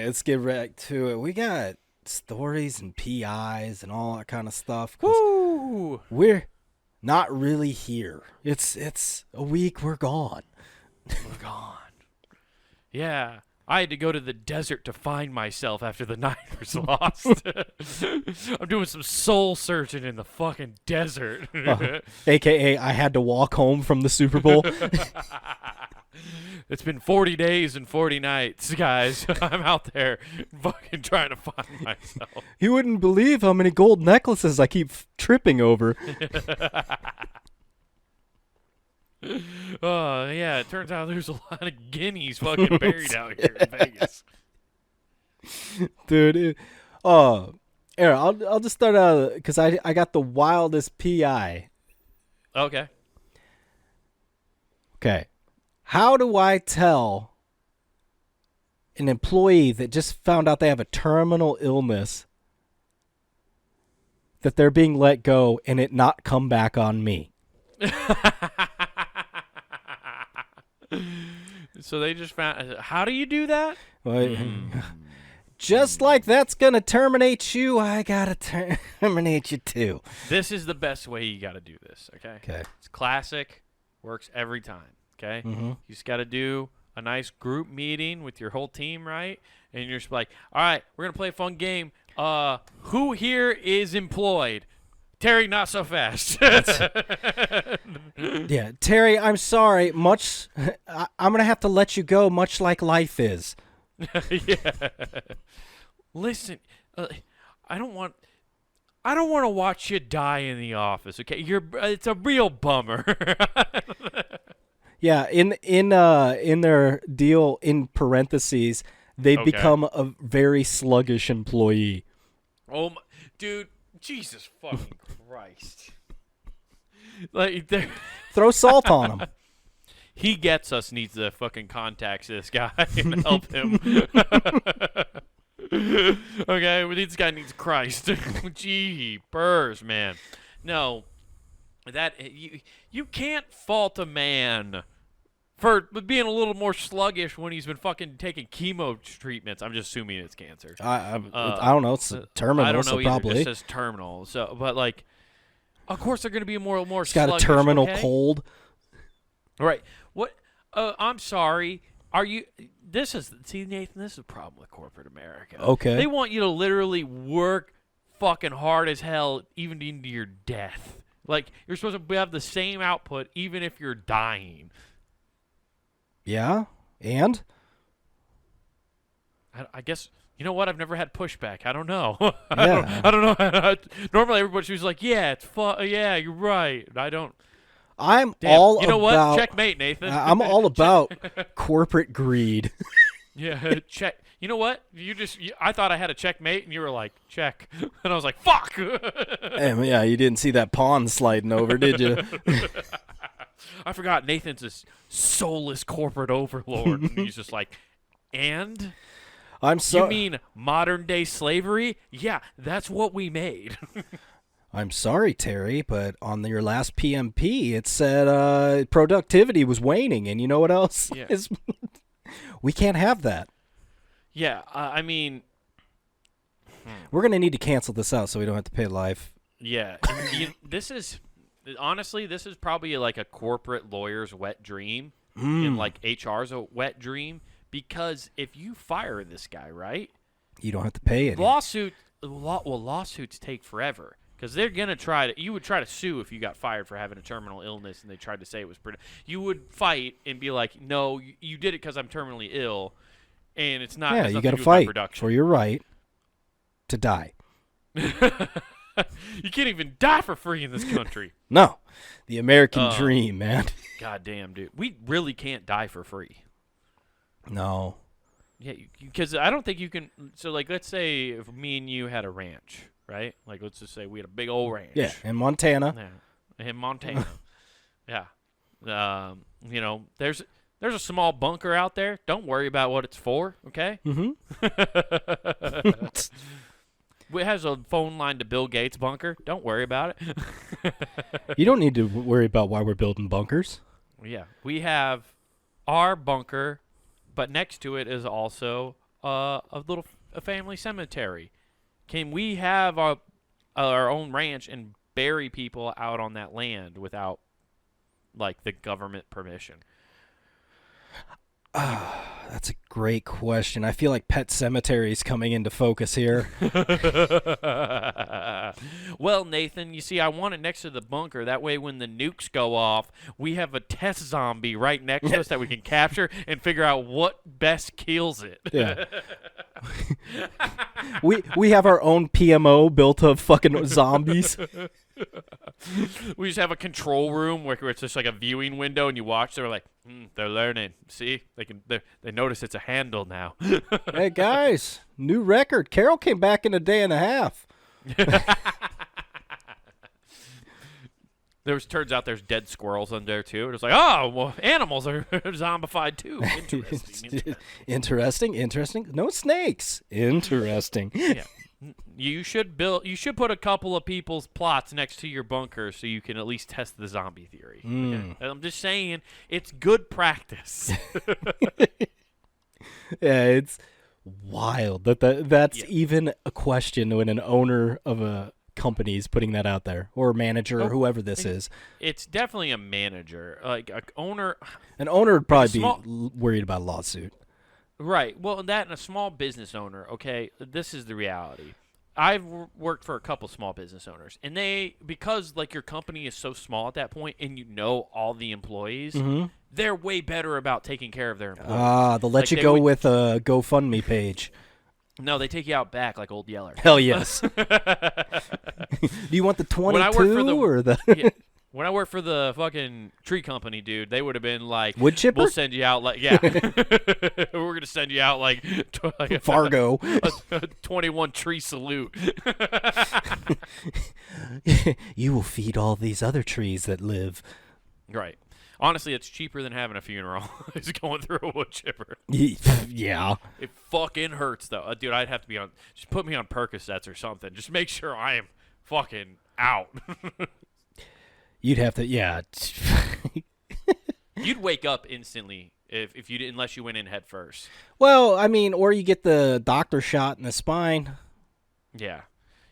right, let's get right to it. We got stories and PIs and all that kind of stuff. Woo! We're not really here. It's a week. We're gone. We're gone. Yeah. I had to go to the desert to find myself after the Niners lost. I'm doing some soul searching in the fucking desert. AKA, I had to walk home from the Super Bowl. It's been 40 days and 40 nights, guys. I'm out there fucking trying to find myself. You wouldn't believe how many gold necklaces I keep tripping over. Oh, yeah, it turns out there's a lot of guineas fucking buried out here in Vegas. Dude, Aaron, I'll just start out because I got the wildest PI. Okay. Okay. How do I tell an employee that just found out they have a terminal illness that they're being let go and it not come back on me? So they just found. How do you do that? Well, just like that's going to terminate you, I got to terminate you too. This is the best way you got to do this, okay? Okay. It's classic. Works every time, okay? Mm-hmm. You just got to do a nice group meeting with your whole team, right? And you're just like, all right, we're going to play a fun game. Who here is employed? Terry, not so fast. Yeah, Terry, I'm sorry. I'm going to have to let you go, much like life is. Yeah. Listen, I don't want to watch you die in the office. Okay, it's a real bummer. Yeah, in their deal in parentheses, they Okay. become a very sluggish employee. Oh, dude, Jesus fucking Christ! Like, Throw salt on them. he gets us. Needs to fucking contact this guy and help him. Okay, well, this guy needs Christ. Jeepers, man. No, that you can't fault a man for being a little more sluggish when he's been fucking taking chemo treatments. I'm just assuming it's cancer. I don't know. It's terminal, I don't know so either. probably. It just says terminal. So, but like, of course they're going to be more It's got a sluggish, terminal okay? cold. Right. What? I'm sorry. Are you? See, Nathan. This is a problem with corporate America. Okay. They want you to literally work fucking hard as hell, even into your death. Like, you're supposed to have the same output, even if you're dying. Yeah, and? I guess, you know what? I've never had pushback. I don't know. Yeah. I don't know. Normally, everybody was like, yeah, it's fun. Yeah, you're right. I don't. I'm Damn. all You know about... what? Checkmate, Nathan. I'm all about corporate greed. Yeah, check. You know what? I thought I had a checkmate, and you were like, check. And I was like, fuck. Yeah, you didn't see that pawn sliding over, did you? I forgot Nathan's this soulless corporate overlord. And he's just like, and? I'm You mean modern day slavery? Yeah, that's what we made. I'm sorry, Terry, but on your last PMP, it said productivity was waning, and you know what else? Yeah. We can't have that. Yeah, I mean, We're going to need to cancel this out so we don't have to pay life. yeah. This is probably like a corporate lawyer's wet dream, and like HR's a wet dream, because if you fire this guy, right? You don't have to pay it. Lawsuits take forever. Because they're going to try to – you would try to sue if you got fired for having a terminal illness and they tried to say it was – you would fight and be like, no, you did it because I'm terminally ill, and it's not – Yeah, you got to fight for your right to die. You can't even die for free in this country. No, the American dream, man. God damn, dude. We really can't die for free. No. Yeah, because I don't think you can – so, like, let's say if me and you had a ranch – right? Like, let's just say we had a big old ranch. Yeah, in Montana. Yeah, in Montana. Yeah. You know, there's a small bunker out there. Don't worry about what it's for, okay? Mm-hmm. It has a phone line to Bill Gates' bunker. Don't worry about it. You don't need to worry about why we're building bunkers. Yeah. We have our bunker, but next to it is also a family cemetery? Can we have our own ranch and bury people out on that land without like the government permission? That's a great question. I feel like Pet Cemetery is coming into focus here. Well, Nathan, you see, I want it next to the bunker. That way, when the nukes go off, we have a test zombie right next to us that we can capture and figure out what best kills it. Yeah. we have our own PMO built of fucking zombies. We just have a control room where it's just like a viewing window, and you watch. They're like, they're learning. See, they notice it's a handle now. Hey guys, new record. Carol came back in a day and a half. Turns out there's dead squirrels in there too. It's like, oh, well, animals are zombified too. Interesting. No snakes. Interesting. Yeah. You should put a couple of people's plots next to your bunker so you can at least test the zombie theory. Okay? I'm just saying, it's good practice. Yeah, it's wild that's even a question when an owner of a company is putting that out there, or a manager, or whoever this is. It's definitely a manager, like an owner. An owner would probably be worried about a lawsuit. Right. Well, that and a small business owner, okay, this is the reality. I've worked for a couple small business owners, and because like your company is so small at that point and you know all the employees, they're way better about taking care of their employees. They'll let you go with a GoFundMe page. No, they take you out back like Old Yeller. Hell yes. Do you want the 22 or the... Yeah. When I worked for the fucking tree company, dude, they would have been like, wood chipper? We'll send you out like, yeah. We're going to send you out like Fargo. a 21 tree salute. You will feed all these other trees that live. Right. Honestly, it's cheaper than having a funeral. It's going through a wood chipper. Yeah. It fucking hurts, though. Dude, I'd have to be on, just put me on Percocets or something. Just make sure I am fucking out. You'd have to, yeah. You'd wake up instantly if you didn't, unless you went in head first. Well, I mean, or you get the doctor shot in the spine. Yeah.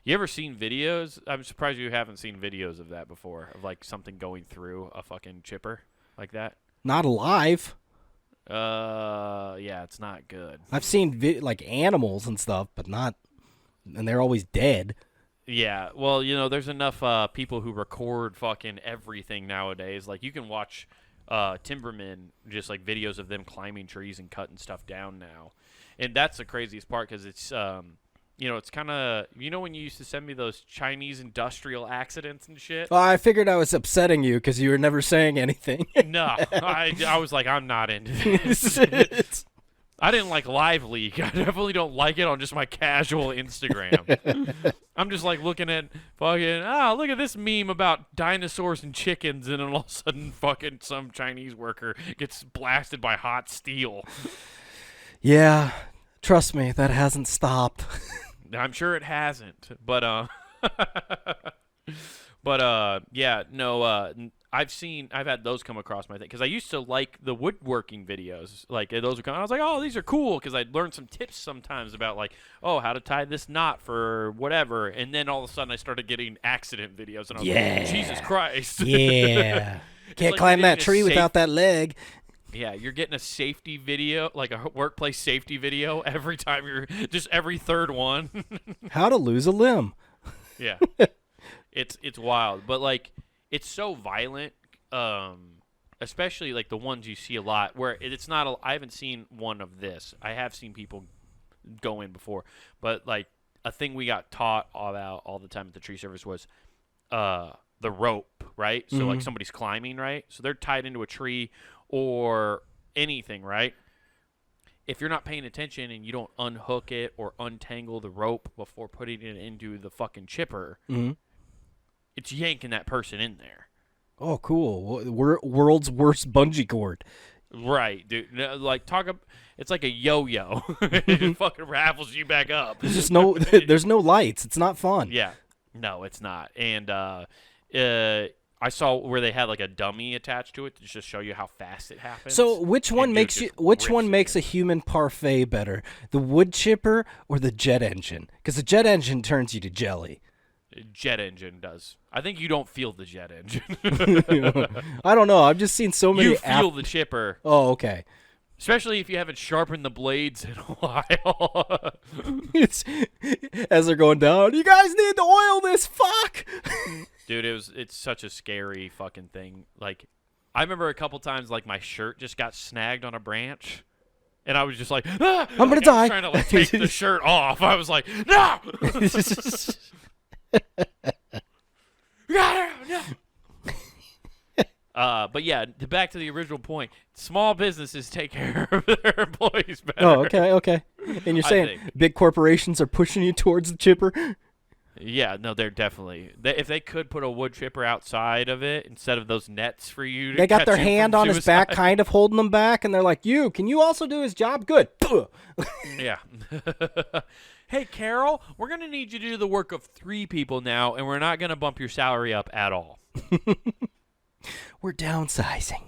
You ever seen videos? I'm surprised you haven't seen videos of that before, of like something going through a fucking chipper like that. Not alive. Yeah, it's not good. I've seen like animals and stuff, but not, and they're always dead. Yeah, well, you know, there's enough people who record fucking everything nowadays. Like, you can watch timbermen, just like videos of them climbing trees and cutting stuff down now. And that's the craziest part because it's, you know, it's kind of, you know, when you used to send me those Chinese industrial accidents and shit? Well, I figured I was upsetting you because you were never saying anything. No, I was like, I'm not into this. I didn't like Live Leak. I definitely don't like it on just my casual Instagram. I'm just like looking at fucking, look at this meme about dinosaurs and chickens, and then all of a sudden fucking some Chinese worker gets blasted by hot steel. Yeah, trust me, that hasn't stopped. I'm sure it hasn't, but yeah, no, I've had those come across my thing because I used to like the woodworking videos. Like those were coming, I was like, oh, these are cool because I'd learn some tips sometimes about like, oh, how to tie this knot for whatever. And then all of a sudden I started getting accident videos, and I was like, Jesus Christ. Yeah, can't like climb that tree without that leg. Yeah, you're getting a safety video, like a workplace safety video every time every third one. How to lose a limb. Yeah. It's wild, but like it's so violent, especially like the ones you see a lot where it's not. I haven't seen one of this. I have seen people go in before, but like a thing we got taught about all the time at the tree service was the rope, right? So like somebody's climbing, right? So they're tied into a tree or anything, right? If you're not paying attention and you don't unhook it or untangle the rope before putting it into the fucking chipper. It's yanking that person in there. Oh, cool. World's worst bungee cord. Right, dude. Like, it's like a yo-yo. It fucking raffles you back up. There's there's no lights. It's not fun. Yeah. No, it's not. And I saw where they had like a dummy attached to it to just show you how fast it happens. So which one And makes dude you? just Which rips one it makes in. a human parfait better? The wood chipper or the jet engine? Because the jet engine turns you to jelly. Jet engine does. I think you don't feel the jet engine. I don't know. I've just seen so many. You feel the chipper, Oh, okay. especially if you haven't sharpened the blades in a while. It's as they're going down. You guys need to oil this. Fuck. Dude, it's such a scary fucking thing. Like, I remember a couple times like my shirt just got snagged on a branch, and I was just like, ah! I'm gonna I die. was trying to like take the shirt off. I was like, no. No. But yeah, back to the original point. Small businesses take care of their employees better. Oh, okay. And you're I saying think. big corporations are pushing you towards the chipper? Yeah, no, they're definitely. If they could put a wood chipper outside of it instead of those nets for you to They got catch their you hand from on his back, suicide. kind of holding him back, and they're like, can you also do his job? Good. Yeah. Hey, Carol, we're going to need you to do the work of 3 people now, and we're not going to bump your salary up at all. We're downsizing.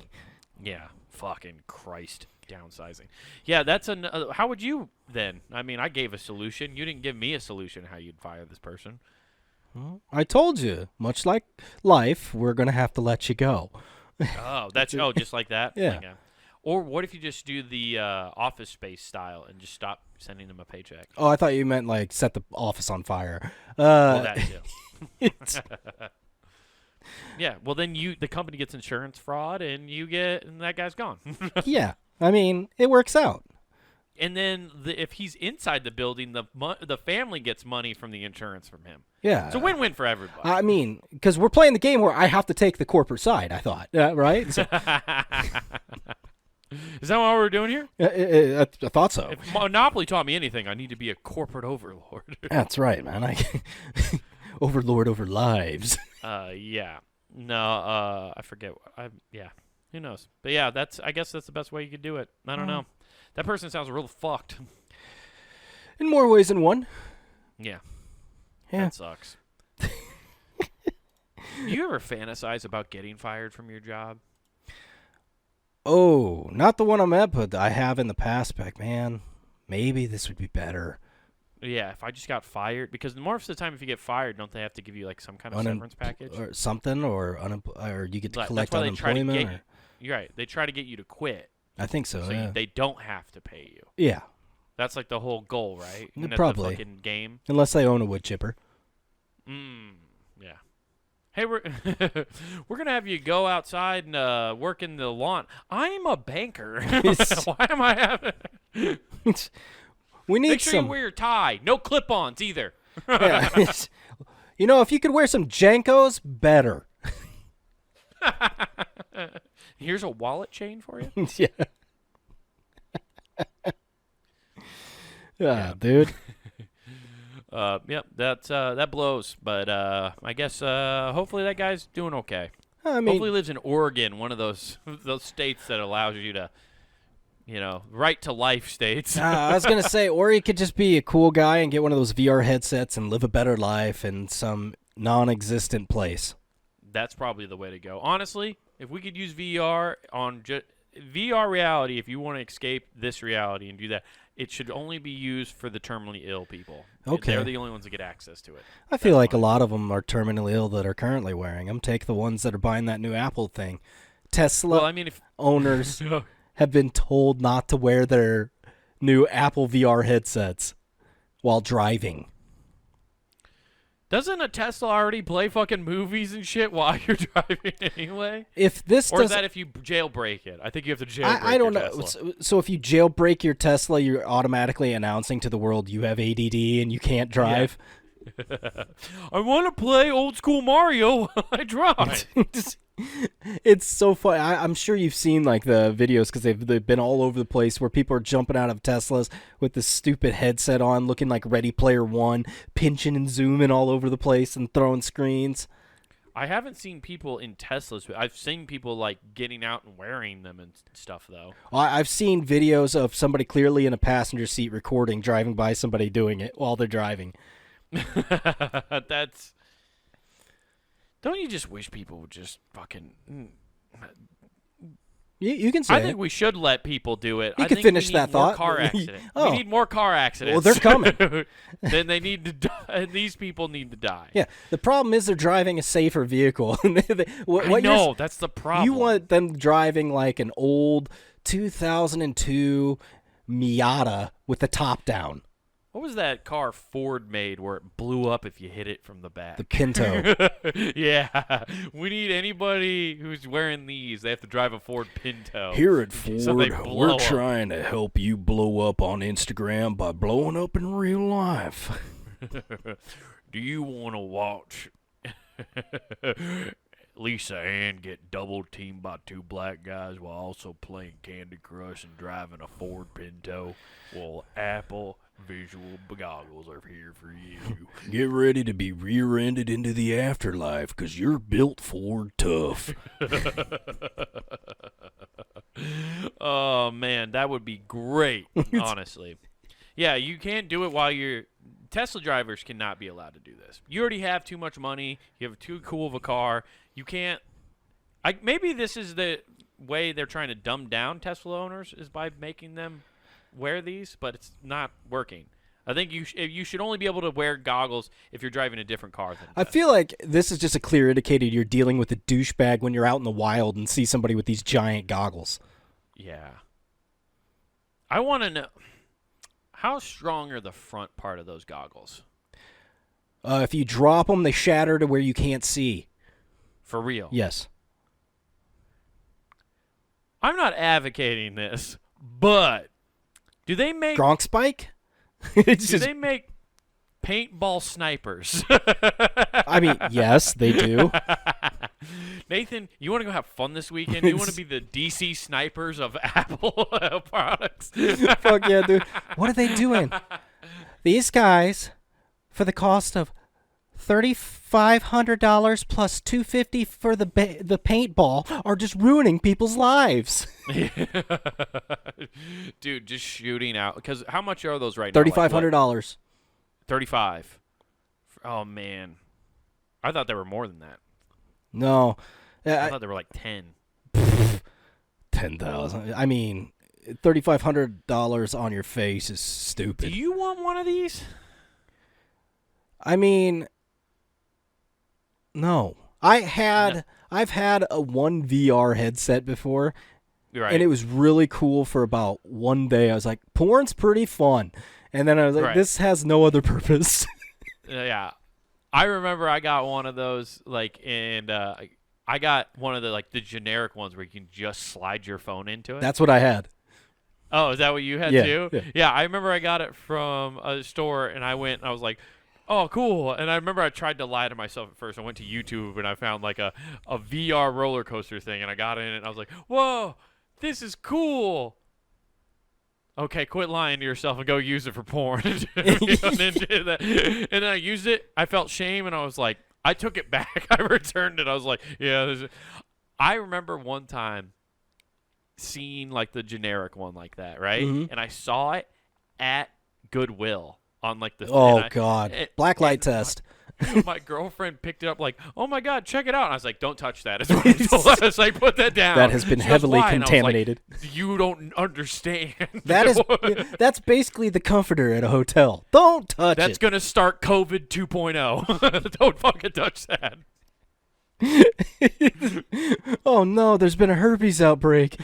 Yeah, fucking Christ, downsizing. Yeah, that's how would you then? I mean, I gave a solution. You didn't give me a solution how you'd fire this person. I told you, much like life, we're going to have to let you go. Oh, just like that? Yeah. Like, or what if you just do the Office Space style and just stop sending them a paycheck? Oh, I thought you meant like set the office on fire. Well, that too. It's- Yeah, well then the company gets insurance fraud and that guy's gone. yeah, I mean, it works out. And then if he's inside the building, the family gets money from the insurance from him. Yeah. It's a win-win for everybody. I mean, because we're playing the game where I have to take the corporate side, I thought, right? So, Is that what we're doing here? I thought so. If Monopoly taught me anything, I need to be a corporate overlord. That's right, man. Overlord over lives. Yeah. No, I forget. Yeah. Who knows? But yeah, I guess that's the best way you could do it. I don't know. That person sounds real fucked. In more ways than one. Yeah. Yeah. That sucks. Do you ever fantasize about getting fired from your job? Oh, not the one I'm at, but I have in the past. Like, man, maybe this would be better. Yeah, if I just got fired, because more of the time, if you get fired, don't they have to give you like some kind of severance package or something, or you get to collect that's why unemployment? They try to you're right. They try to get you to quit, I think so. so Yeah. they don't have to pay you. Yeah. That's like the whole goal, right? Isn't that Probably. the fucking game. Unless they own a wood chipper. Yeah. Hey, we're we're gonna have you go outside and work in the lawn. I'm a banker. Why am I having? We need Make sure some. you wear your tie. No clip-ons either. Yeah. If you could wear some Jankos, better. Here's a wallet chain for you. Yeah. Dude. Yep, that blows. But I guess hopefully that guy's doing okay. I mean, Hopefully he lives in Oregon, one of those states that allows you to, right to life states. I was gonna say, or he could just be a cool guy and get one of those VR headsets and live a better life in some non-existent place. That's probably the way to go. Honestly, if we could use VR on VR reality, if you want to escape this reality and do that, it should only be used for the terminally ill people. Okay. They're the only ones that get access to it. I feel like a lot of them are terminally ill that are currently wearing them. Take the ones that are buying that new Apple thing. Tesla Well, I mean, if owners have been told not to wear their new Apple VR headsets while driving. Doesn't a Tesla already play fucking movies and shit while you're driving anyway? If this Or is that if you jailbreak it? I think you have to jailbreak I don't your know. Tesla. So if you jailbreak your Tesla, you're automatically announcing to the world you have ADD and you can't drive. I want to play old school Mario while I drive. It's so funny. I'm sure you've seen like the videos because they've been all over the place where people are jumping out of Teslas with this stupid headset on, looking like Ready Player One, pinching and zooming all over the place and throwing screens. I haven't seen people in Teslas. I've seen people like getting out and wearing them and stuff though. I've seen videos of somebody clearly in a passenger seat recording, driving by somebody doing it while they're driving. Don't you just wish people would just fucking? You can say I think we should let people do it. You I can think finish we need that more thought. Car accidents. Oh. We need more car accidents. Well, they're coming. Then they need to die. And these people need to die. Yeah, the problem is they're driving a safer vehicle. I know, that's the problem. You want them driving like an old 2002 Miata with the top down. What was that car Ford made where it blew up if you hit it from the back? The Pinto. Yeah. We need anybody who's wearing these. They have to drive a Ford Pinto. Here at Ford, So they blow we're up. trying to help you blow up on Instagram by blowing up in real life. Do you want to watch Lisa Ann get double teamed by two black guys while also playing Candy Crush and driving a Ford Pinto? Well, Apple visual goggles are here for you. Get ready to be rear-ended into the afterlife, 'cause you're built Ford tough. Oh, man, that would be great, honestly. Yeah, you can't do it while you're... Tesla drivers cannot be allowed to do this. You already have too much money. You have too cool of a car. You can't... maybe this is the way they're trying to dumb down Tesla owners, is by making them wear these, but it's not working. I think you should only be able to wear goggles if you're driving a different car. Than I feel like this is just a clear indicator you're dealing with a douchebag when you're out in the wild and see somebody with these giant goggles. Yeah. I want to know, how strong are the front part of those goggles? If you drop them, they shatter to where you can't see. For real? Yes. I'm not advocating this, but do they make Gronk spike? they make paintball snipers? I mean, yes, they do. Nathan, you want to go have fun this weekend? You want to be the DC snipers of Apple products? Fuck yeah, dude. What are they doing? These guys, for the cost of $3,500 plus $250 for the paintball, are just ruining people's lives. Dude, just shooting out. Because how much are those right now? $3,500. 35. Oh man, I thought they were more than that. No, I thought they were like 10. 10,000. I mean, $3,500 on your face is stupid. Do you want one of these? I mean, no. I've had a one VR headset before, Right. and it was really cool for about one day. I was like, porn's pretty fun. And then I was like, Right. this has no other purpose. Yeah. I remember I got one of those, and I got one of the generic ones where you can just slide your phone into it. That's what I had. Oh, is that what you had Yeah, too? yeah. Yeah, I remember I got it from a store, and I went and I was like, oh, cool. And I remember I tried to lie to myself at first. I went to YouTube, and I found a VR roller coaster thing, and I got in it, and I was like, whoa, this is cool. Okay, quit lying to yourself and go use it for porn. And then I used it. I felt shame, and I was like, I took it back. I returned it. I was like, yeah. I remember one time seeing the generic one like that, right? Mhm. And I saw it at Goodwill on the. Oh, God. Blacklight test. My girlfriend picked it up oh my God, check it out. And I was like, don't touch that. It's what I told her. I was like, put that down. That has been She goes, heavily "Why?" And I was like, contaminated. you don't understand. That's basically the comforter at a hotel. Don't touch That's it. going to start COVID 2.0. Don't fucking touch that. Oh no, there's been a herpes outbreak.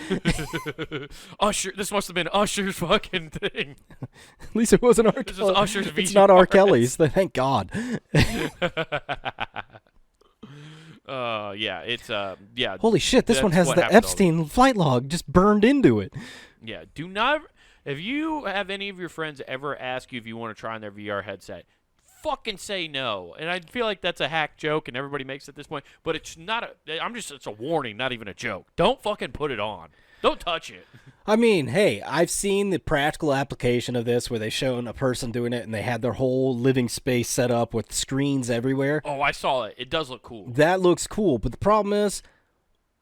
Usher, this must have been Usher's fucking thing. At least it wasn't R. This is Kelly. Usher's It's not R. VHS. Kelly's. Thank God. Yeah, it's yeah. Holy shit, this one That's has what the happened to all Epstein flight log just burned into it. Yeah, do not. If you have any of your friends ever ask you if you want to try on their VR headset, fucking say no. And I feel like that's a hack joke, and everybody makes it at this point. But it's not. It's a warning, not even a joke. Don't fucking put it on. Don't touch it. I mean, hey, I've seen the practical application of this where they've shown a person doing it and they had their whole living space set up with screens everywhere. Oh, I saw it. It does look cool. That looks cool, but the problem is,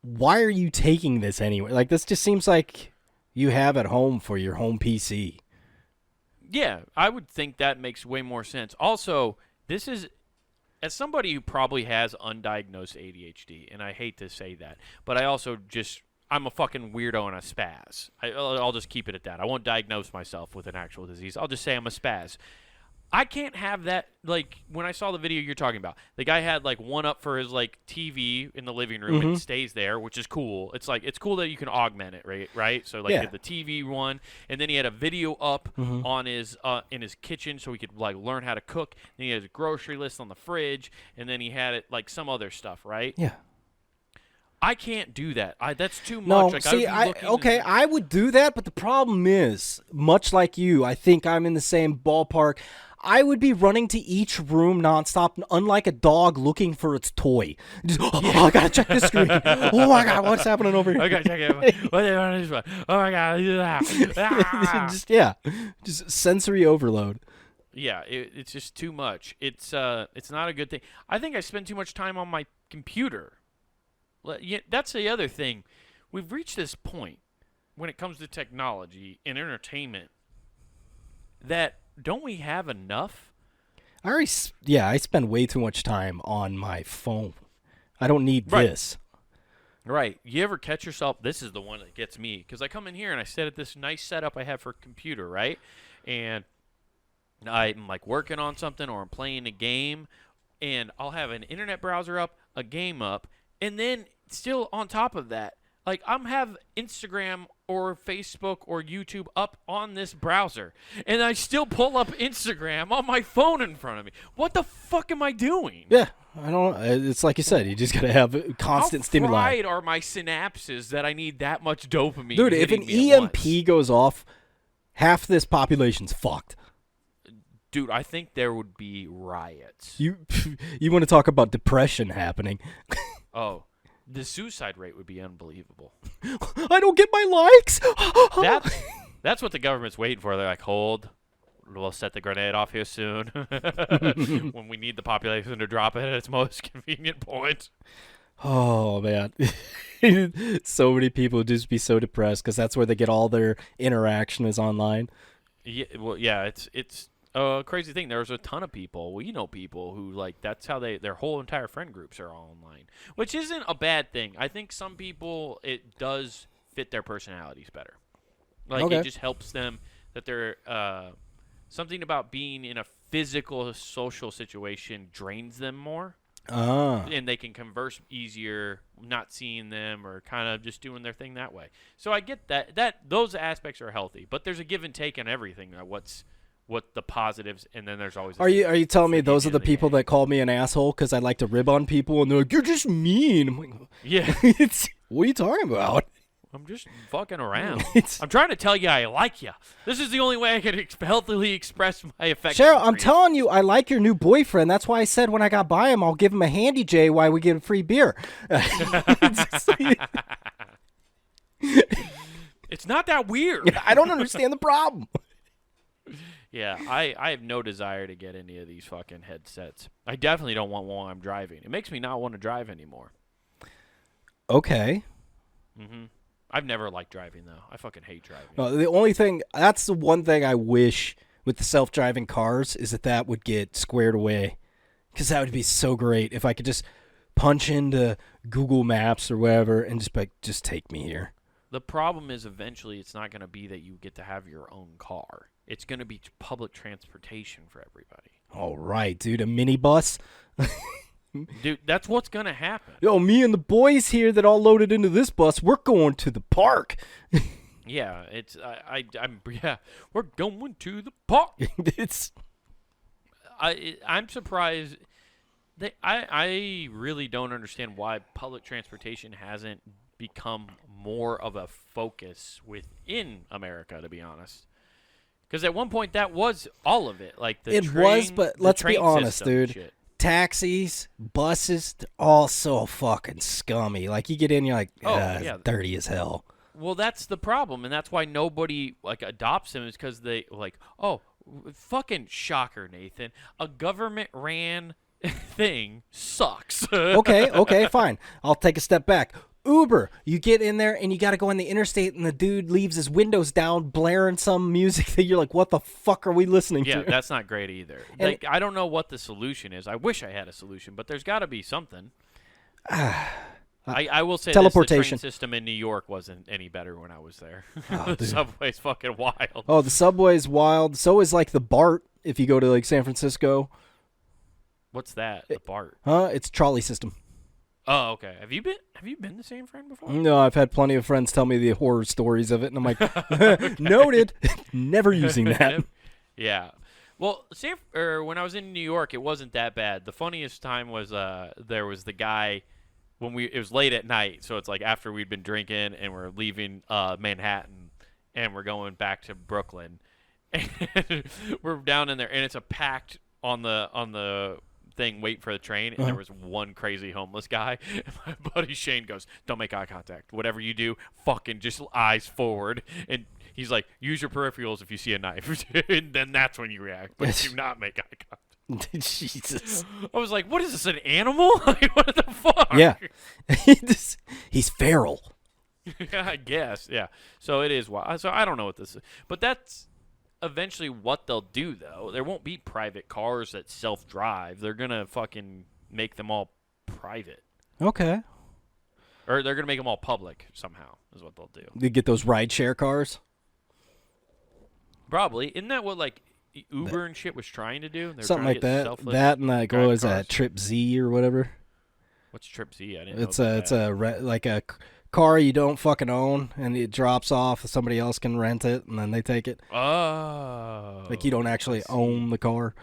why are you taking this anyway? This just seems like you have at home for your home PC. Yeah, I would think that makes way more sense. Also, this is as somebody who probably has undiagnosed ADHD, and I hate to say that, but I also I'm a fucking weirdo and a spaz. I'll just keep it at that. I won't diagnose myself with an actual disease. I'll just say I'm a spaz. I can't have that, like, when I saw the video you're talking about, the guy had, like, one up for his, like, TV in the living room and stays there, which is cool. It's, like, it's cool that you can augment it, right? So, like, he had the TV one, and then he had a video up on his, in his kitchen so he could, like, learn how to cook. Then he had a grocery list on the fridge, and then he had it, like, some other stuff, right? Yeah. I can't do that. That's too much. No, like, see, I would do that, but the problem is, much like you, I think I'm in the same ballpark. I would be running to each room nonstop, unlike a dog looking for its toy. Just, I gotta check this screen. Oh my god, what's happening over here? I gotta check it. Oh my god. Just sensory overload. Yeah, it's just too much. It's not a good thing. I think I spend too much time on my computer. Yeah, that's the other thing. We've reached this point when it comes to technology and entertainment that don't we have enough? I spend way too much time on my phone. I don't need this. Right. You ever catch yourself? This is the one that gets me because I come in here and I sit at this nice setup I have for a computer, right? And I'm like working on something or I'm playing a game, and I'll have an internet browser up, a game up, and then still on top of that, like I'm have Instagram or Facebook or YouTube up on this browser, and I still pull up Instagram on my phone in front of me. What the fuck am I doing? Yeah, I don't. It's like you said, you just gotta have constant stimuli. How fried are my synapses that I need that much dopamine? Dude, if an EMP goes off, half this population's fucked. Dude, I think there would be riots. You want to talk about depression happening? Oh, the suicide rate would be unbelievable. I don't get my likes. That's what the government's waiting for. They're like, hold, we'll set the grenade off here soon when we need the population to drop it at its most convenient point. Oh, man. So many people just be so depressed because that's where they get all their interaction is online. Yeah, well, yeah, it's a crazy thing. There's a ton of people. We know people who, like, that's how their whole entire friend groups are all online, which isn't a bad thing. I think some people, it does fit their personalities better. Like, it just helps them that they're, something about being in a physical social situation drains them more. And they can converse easier, not seeing them or kind of just doing their thing that way. So I get that those aspects are healthy, but there's a give and take in everything. What the positives, and then there's always. Are you telling me those are the people that call me an asshole because I like to rib on people and they're like, you're just mean? I'm like, yeah. What are you talking about? I'm just fucking around. I'm trying to tell you I like you. This is the only way I can healthily express my affection. Cheryl, I'm telling you, I like your new boyfriend. That's why I said when I got by him, I'll give him a handy J while we get a free beer. It's not that weird. I don't understand the problem. Yeah, I have no desire to get any of these fucking headsets. I definitely don't want one while I'm driving. It makes me not want to drive anymore. Okay. Mm-hmm. I've never liked driving, though. I fucking hate driving. That's the one thing I wish with the self-driving cars is that would get squared away. Because that would be so great if I could just punch into Google Maps or whatever and just be like, just take me here. The problem is eventually it's not going to be that you get to have your own car. It's going to be public transportation for everybody. All right, dude. A minibus? Dude, that's what's going to happen. Yo, me and the boys here that all loaded into this bus, we're going to the park. Yeah, we're going to the park. I'm surprised. I really don't understand why public transportation hasn't become more of a focus within America, to be honest. Because at one point that was all of it. Like but let's be honest, dude. Shit. Taxis, buses, they're all so fucking scummy. Like you get in, you're like, it's dirty as hell. Well, that's the problem, and that's why nobody like adopts them. Is because they like, oh, fucking shocker, Nathan. A government ran thing sucks. Okay, fine. I'll take a step back. Uber, you get in there and you got to go on the interstate and the dude leaves his windows down blaring some music that you're like, what the fuck are we listening Yeah, to? that's not great either. And Like, I don't know what the solution is. I wish I had a solution, but there's got to be something. I will say Teleportation. this, the train system in New York wasn't any better when I was there. Oh, The subway's fucking wild. Oh, the subway's wild. So is like the BART if you go to like San Francisco. What's that? The BART. It's trolley system. Oh, okay. Have you been to San Fran before? No, I've had plenty of friends tell me the horror stories of it, and I'm like, noted. Never using that. Yeah. Well, when I was in New York, it wasn't that bad. The funniest time was there was the guy it was late at night, so it's like after we'd been drinking and we're leaving Manhattan and we're going back to Brooklyn, and we're down in there, and it's a packed on the thing wait for the train, and there was one crazy homeless guy, and my buddy Shane goes, don't make eye contact, whatever you do, fucking just eyes forward, and he's like, use your peripherals if you see a knife, and then that's when you react, but do not make eye contact. Jesus. I was like, what is this, an animal? Like, what the fuck? Yeah. He's feral. I guess, yeah. So it is wild. So I don't know what this is, but that's eventually what they'll do, though. There won't be private cars that self-drive. They're going to fucking make them all private. Okay. Or they're going to make them all public somehow is what they'll do. They get those rideshare cars. Probably. Isn't that what, like, Uber and shit was trying to do? They were Something trying like to get that. selfless That and like, what driving was that, cars. Trip Z or whatever? What's Trip Z? I didn't It's know a, about it's that. like a car you don't fucking own, and it drops off. Somebody else can rent it, and then they take it. Oh. Like you don't actually own the car.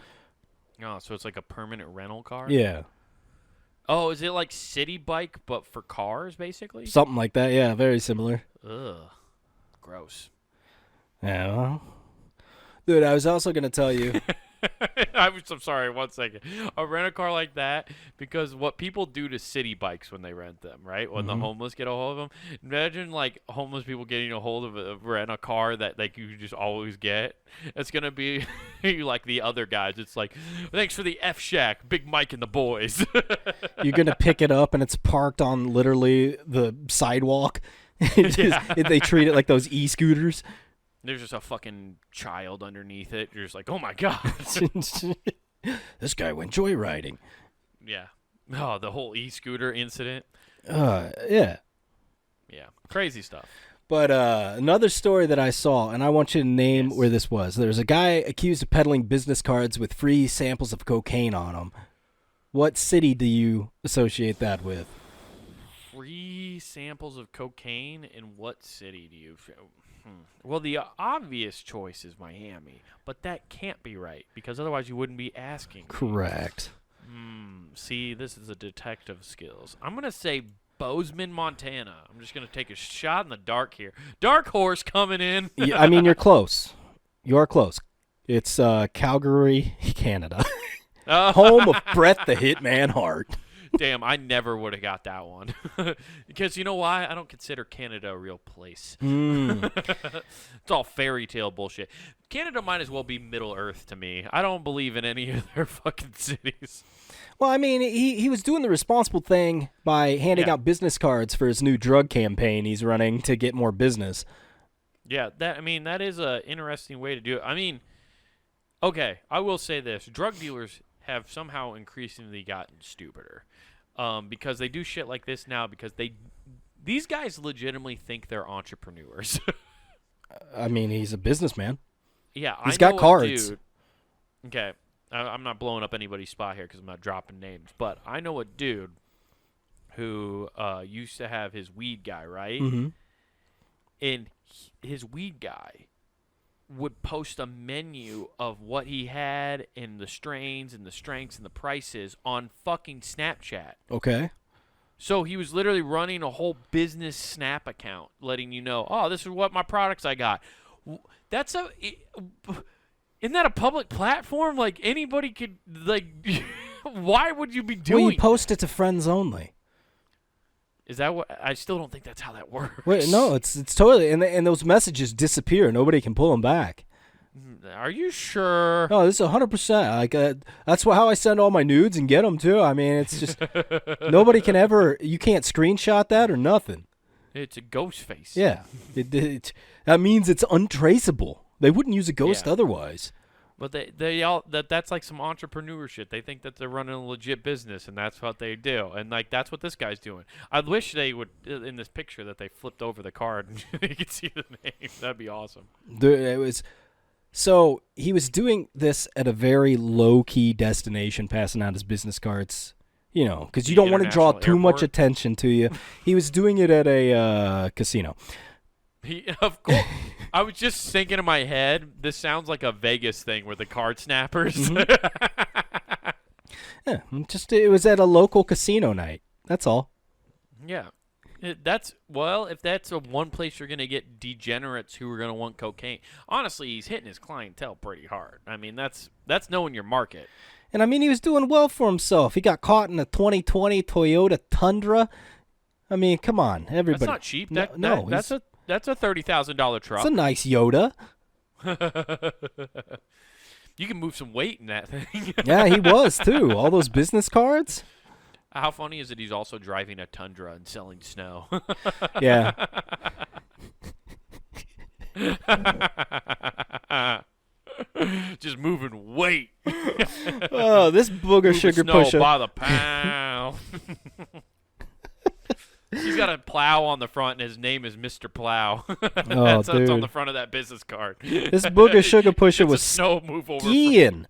Oh, so it's like a permanent rental car? Yeah. Oh, is it like City Bike, but for cars, basically? Something like that. Yeah, very similar. Ugh. Gross. Yeah. Well. Dude, I was also going to tell you. I'm sorry, 1 second. A rent a car like that, because what people do to city bikes when they rent them, right? When the homeless get a hold of them. Imagine like homeless people getting a hold of a rent a car that like you just always get. It's gonna be like the other guys. It's like, thanks for the F Shack, Big Mike and the boys. You're going to pick it up, and it's parked on literally the sidewalk. They treat it like those e-scooters. There's just a fucking child underneath it. You're just like, oh my god. This guy went joyriding. Yeah. Oh, the whole e-scooter incident. Yeah. Yeah. Crazy stuff. But another story that I saw, and I want you to name where this was. There's a guy accused of peddling business cards with free samples of cocaine on them. What city do you associate that with? Free samples of cocaine in what city do you... Well, the obvious choice is Miami, but that can't be right, because otherwise you wouldn't be asking me. Correct. See, this is a detective skills. I'm going to say Bozeman, Montana. I'm just going to take a shot in the dark here. Dark horse coming in. Yeah, I mean, you're close. You are close. It's Calgary, Canada. Home of Brett the Hitman Hart. Damn, I never would have got that one. Because you know why? I don't consider Canada a real place. It's all fairy tale bullshit. Canada might as well be Middle Earth to me. I don't believe in any of their fucking cities. Well, I mean, he was doing the responsible thing by handing out business cards for his new drug campaign he's running to get more business. Yeah, that is an interesting way to do it. I mean, okay, I will say this. Drug dealers have somehow increasingly gotten stupider. Because they do shit like this now because these guys legitimately think they're entrepreneurs. I mean, he's a businessman. Yeah, he's I know got cards. Dude, okay, I'm not blowing up anybody's spot here because I'm not dropping names, but I know a dude who used to have his weed guy, right? Mm-hmm. And his weed guy would post a menu of what he had and the strains and the strengths and the prices on fucking Snapchat. Okay. So he was literally running a whole business Snap account, letting you know, oh, this is what my products I got. Isn't that a public platform? Like anybody could, like, why would you be doing? Well, you post it to friends only. Is that what? I still don't think that's how that works. Wait, no, it's totally, and those messages disappear. Nobody can pull them back. Are you sure? No, this is 100%. Like that's how I send all my nudes and get them too. I mean, it's just nobody can ever. You can't screenshot that or nothing. It's a ghost face. Yeah, that means it's untraceable. They wouldn't use a ghost Yeah. otherwise. But they all that's like some entrepreneur shit. They think that they're running a legit business, and that's what they do. And like that's what this guy's doing. I wish they would in this picture that they flipped over the card and you could see the name. That'd be awesome. It was. So he was doing this at a very low-key destination, passing out his business cards, because you don't want to draw too much attention to you. He was doing it at a casino. Of course. I was just thinking in my head, this sounds like a Vegas thing with the card snappers. Mm-hmm. Yeah, it was at a local casino night. That's all. Yeah. If that's a one place you're going to get degenerates who are going to want cocaine. Honestly, he's hitting his clientele pretty hard. I mean, that's knowing your market. And I mean, he was doing well for himself. He got caught in a 2020 Toyota Tundra. I mean, come on, everybody. That's not cheap. No, That's a $30,000 truck. It's a nice Yoda. You can move some weight in that thing. Yeah, he was too. All those business cards. How funny is it he's also driving a Tundra and selling snow? Yeah. Just moving weight. Oh, this booger sugar snow pusher. by the pound. He's got a plow on the front, and his name is Mr. Plow. That's on dude. the front of that business card. This booger sugar pusher It's a was snow move over. skiing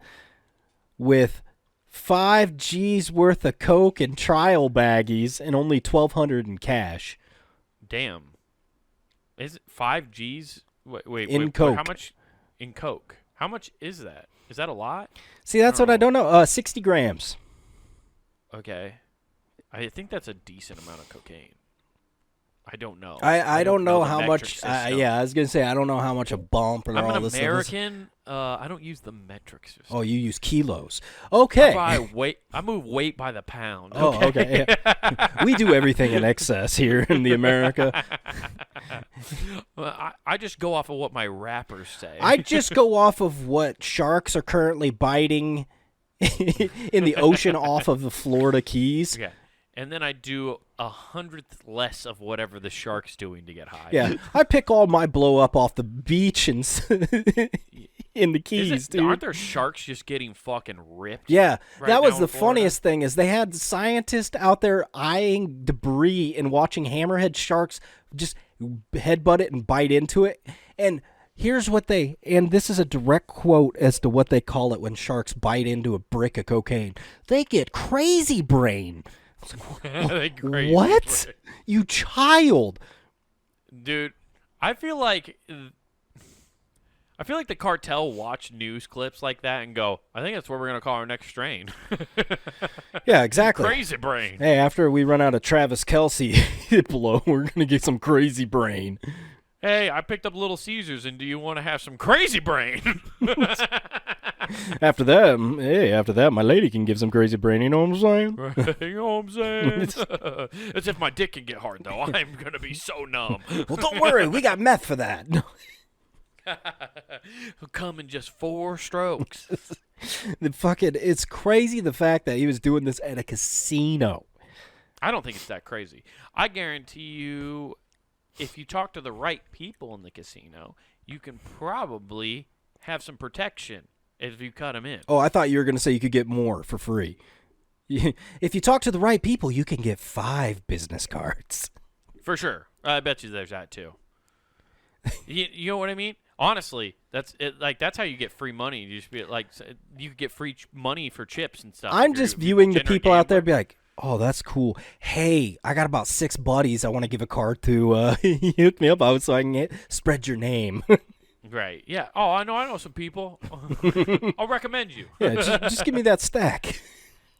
with 5 G's worth of coke and trial baggies and only $1,200 in cash. Damn. Is it 5 G's? Wait, In coke. how much in coke? How much is that? Is that a lot? See, that's what I don't know. 60 grams. Okay. I think that's a decent amount of cocaine. I don't know. I don't know the how metric much. system. Yeah, I was gonna say I don't know how much a bump or I'm all an this. American. I don't use the metric system. Oh, you use kilos. Okay. I move weight by the pound. Oh, okay. Yeah. We do everything in excess here in the America. Well, I just go off of what my rappers say. I just go off of what sharks are currently biting in the ocean off of the Florida Keys. Okay. And then I do 100th less of whatever the shark's doing to get high. Yeah, I pick all my blow up off the beach and in the Keys, dude. Aren't there sharks just getting fucking ripped? Yeah, right that was now the in Florida? funniest thing is they had scientists out there eyeing debris and watching hammerhead sharks just headbutt it and bite into it. And here's what and this is a direct quote as to what they call it when sharks bite into a brick of cocaine. They get crazy brain. What? You child. Dude, I feel like the cartel watch news clips like that and go, I think that's what we're going to call our next strain. Yeah, exactly. Crazy brain. Hey, after we run out of Travis Kelce blow, we're going to get some crazy brain. Hey, I picked up Little Caesars, and do you want to have some crazy brain? After that, my lady can give some crazy brain. You know what I'm saying? You know what I'm saying? As if my dick can get hard, though. I'm going to be so numb. Well, don't worry. We got meth for that. He'll come in just 4 strokes. It's crazy the fact that he was doing this at a casino. I don't think it's that crazy. I guarantee you, if you talk to the right people in the casino, you can probably have some protection if you cut them in. Oh, I thought you were going to say you could get more for free. If you talk to the right people, you can get 5 business cards. For sure. I bet you there's that, too. You know what I mean? Honestly, that's it. Like that's how you get free money. You just be like, you get free money for chips and stuff. I'm just viewing the people out there, be like, oh, that's cool. Hey, I got about 6 buddies I want to give a card to. Hook me up so I can spread your name. Right. Yeah. Oh, I know some people. I'll recommend you. Yeah, just give me that stack.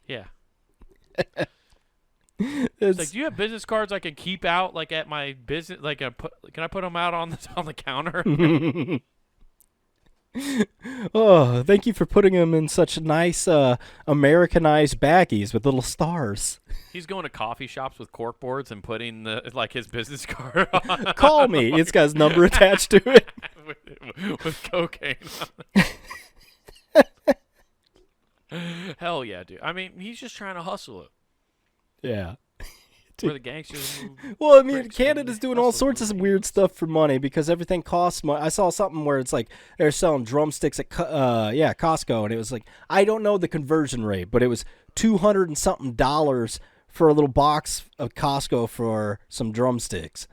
Yeah. It's like, do you have business cards I can keep out, like at my business? Like, can I put them out on the counter? Oh, thank you for putting them in such nice Americanized baggies with little stars. He's going to coffee shops with corkboards and putting his business card on. Call me. It's got his number attached to it. with cocaine on it. Hell yeah, dude. I mean, he's just trying to hustle it. Yeah. Where the gangsters move. Well, I mean, bricks Canada's and doing all hustle sorts of movies. weird stuff for money because everything costs money. I saw something where it's like they're selling drumsticks at Costco, and it was like, I don't know the conversion rate, but it was $200 and something for a little box of Costco for some drumsticks.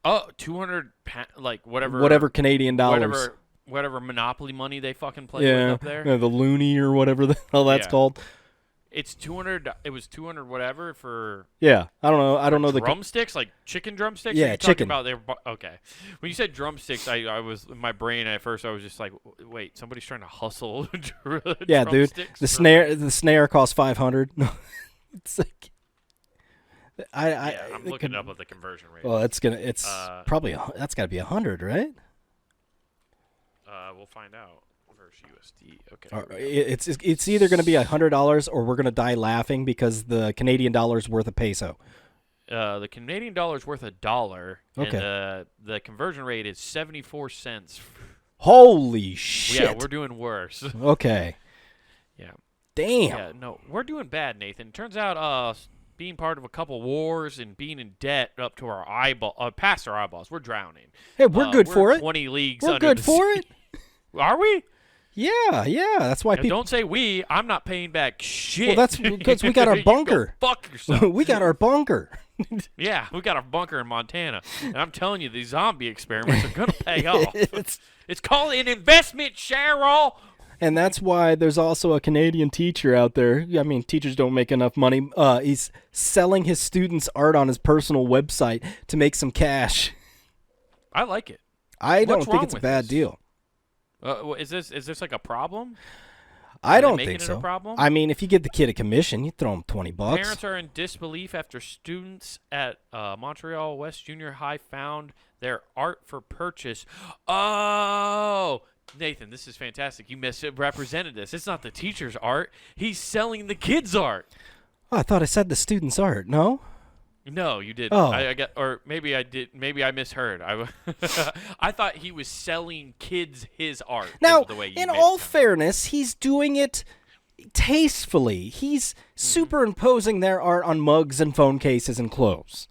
Oh, 200, like Whatever Canadian dollars. whatever Monopoly money they fucking play with Yeah, up there. the loony or whatever the hell that's Yeah. called. It's 200. It was 200 whatever for Yeah, I don't know. I don't know the. drumsticks, like chicken drumsticks. Yeah, Or you talking chicken. about okay. When you said drumsticks, I was in my brain at first. I was just like, wait, somebody's trying to hustle. Yeah, dude. drumsticks The for- snare costs $500. No, it's like. Yeah, I'm looking up at the conversion rate. Well, it's probably that's got to be 100, right? We'll find out. Versus USD. Okay. Or here we go. it's either going to be $100 or we're going to die laughing because the Canadian dollar's worth a peso. The Canadian dollar's worth $1. Okay. And the conversion rate is 74 cents. Holy shit! Yeah, we're doing worse. Okay. Yeah. Damn. Yeah, no, we're doing bad, Nathan. Turns out, being part of a couple wars and being in debt up to our past our eyeballs, we're drowning. Hey, we're good for it. 20 leagues We're under good the for sea. it. Are we? Yeah. That's why Now, people. don't say we. I'm not paying back shit. Well, that's because we got our You go bunker. fuck yourself. We got our bunker. Yeah, we got a bunker in Montana. And I'm telling you, these zombie experiments are going to pay off. It's called an investment, Cheryl. And that's why there's also a Canadian teacher out there. I mean, teachers don't make enough money. He's selling his students' art on his personal website to make some cash. I like it. I don't What's think wrong it's a with bad this? deal. Is this like a problem? I Are they don't making think it so. a problem? I mean, if you give the kid a commission, you throw him $20. Parents are in disbelief after students at Montreal West Junior High found their art for purchase. Oh, Nathan, this is fantastic. You misrepresented this. It's not the teacher's art. He's selling the kid's art. Oh, I thought I said the student's art. No? No, you didn't. Oh. I got, or maybe I did. Maybe I misheard. I thought he was selling kids his art. Now, is the way you in made it all sound. fairness, he's doing it tastefully. He's superimposing their art on mugs and phone cases and clothes.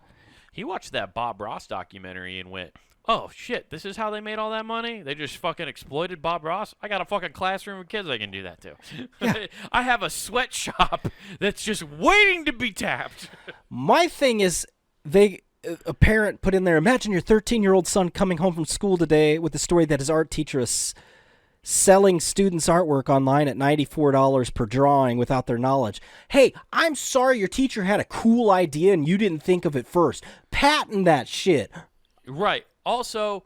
He watched that Bob Ross documentary and went, "Oh shit, this is how they made all that money? They just fucking exploited Bob Ross. I got a fucking classroom of kids I can do that to. Yeah. I have a sweatshop that's just waiting to be tapped." My thing is, a parent put in there, imagine your 13-year-old son coming home from school today with the story that his art teacher is selling students' artwork online at $94 per drawing without their knowledge. Hey, I'm sorry your teacher had a cool idea and you didn't think of it first. Patent that shit. Right. Also,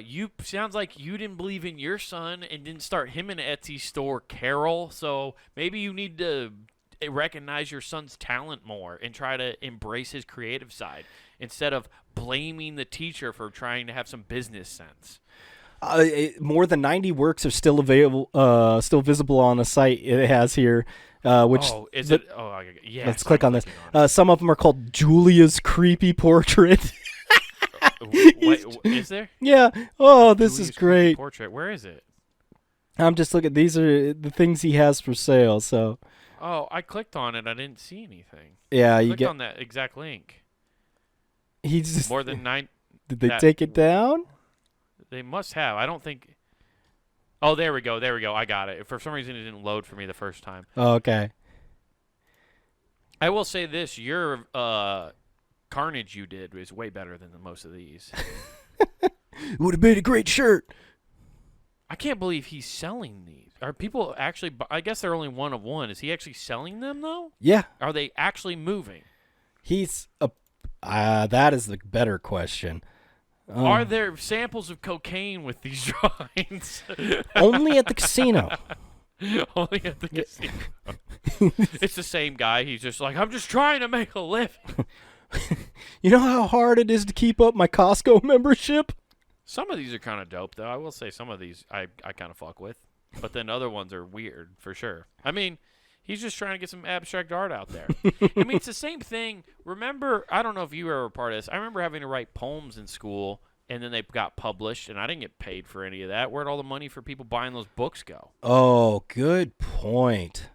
you sounds like you didn't believe in your son and didn't start him an Etsy store, Carol. So maybe you need to recognize your son's talent more and try to embrace his creative side instead of blaming the teacher for trying to have some business sense. More than 90 works are still available, still visible on the site it has here. Which is it? Oh, yeah. Let's click on this. Some of them are called Julia's creepy portrait. Wait, is there? Yeah. Oh, this Julia's is great. portrait. Where is it? I'm just looking. These are the things he has for sale. So Oh, I clicked on it. I didn't see anything. yeah, you Clicked get. on that exact link. He's just, More than 9. Did they that- take it down? They must have. I don't think. Oh, there we go. There we go. I got it. For some reason, it didn't load for me the first time. Oh, okay. I will say this: your Carnage you did is way better than most of these. Would have made a great shirt. I can't believe he's selling these. Are people actually? I guess they're only one of one. Is he actually selling them though? Yeah, Are they actually moving? he's a. That is the better question. Are there samples of cocaine with these drawings? Only at the casino. Only at the casino. It's the same guy. He's just like, I'm just trying to make a living. You know how hard it is to keep up my Costco membership? Some of these are kind of dope, though. I will say some of these I kind of fuck with. But then other ones are weird, for sure. I mean, he's just trying to get some abstract art out there. I mean, it's the same thing. Remember, I don't know if you were ever a part of this. I remember having to write poems in school, and then they got published, and I didn't get paid for any of that. Where'd all the money for people buying those books go? Oh, good point.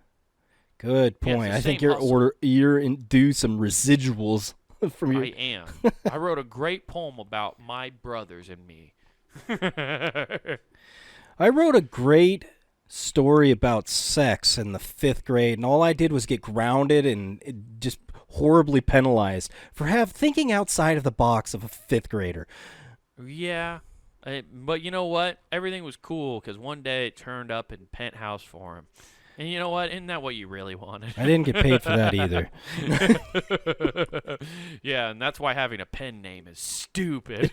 Good Yeah, it's point. the I think same hustle. you're due some residuals from your. I am. I wrote a great poem about my brothers and me. I wrote a great story about sex in the 5th grade, and all I did was get grounded and just horribly penalized for thinking outside of the box of a 5th grader. Yeah, but you know what? Everything was cool because one day it turned up in Penthouse for him. And you know what? Isn't that what you really wanted? I didn't get paid for that either. Yeah, and that's why having a pen name is stupid.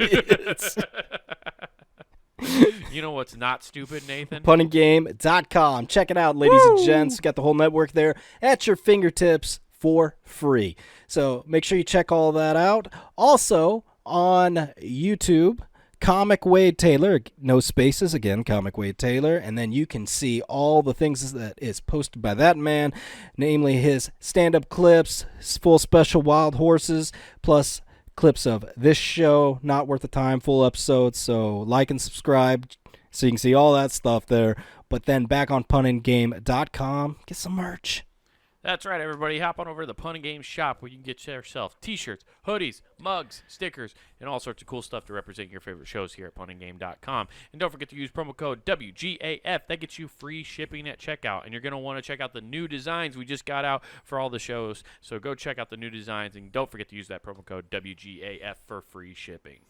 You know what's not stupid, Nathan? punninggame.com. Check it out, ladies and gents. Got the whole network there at your fingertips for free. So make sure you check all that out. Also on YouTube, Comic Wade Taylor, no spaces, again, Comic Wade Taylor, and then you can see all the things that is posted by that man, namely his stand-up clips, his full special Wild Horses, plus clips of this show, Not Worth the Time, full episodes. So like and subscribe so you can see all that stuff there. But then back on punninggame.com, get some merch. That's right, everybody. Hop on over to the Pun and Game shop where you can get yourself T-shirts, hoodies, mugs, stickers, and all sorts of cool stuff to represent your favorite shows here at punninggame.com. And don't forget to use promo code WGAF. That gets you free shipping at checkout. And you're going to want to check out the new designs we just got out for all the shows. So go check out the new designs, and don't forget to use that promo code WGAF for free shipping.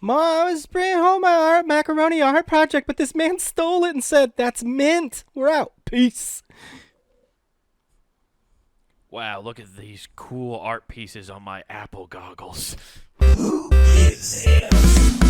Mom, I was bringing home my macaroni art project, but this man stole it and said, "That's mint." We're out. Peace. Wow, look at these cool art pieces on my Apple goggles. Who is this?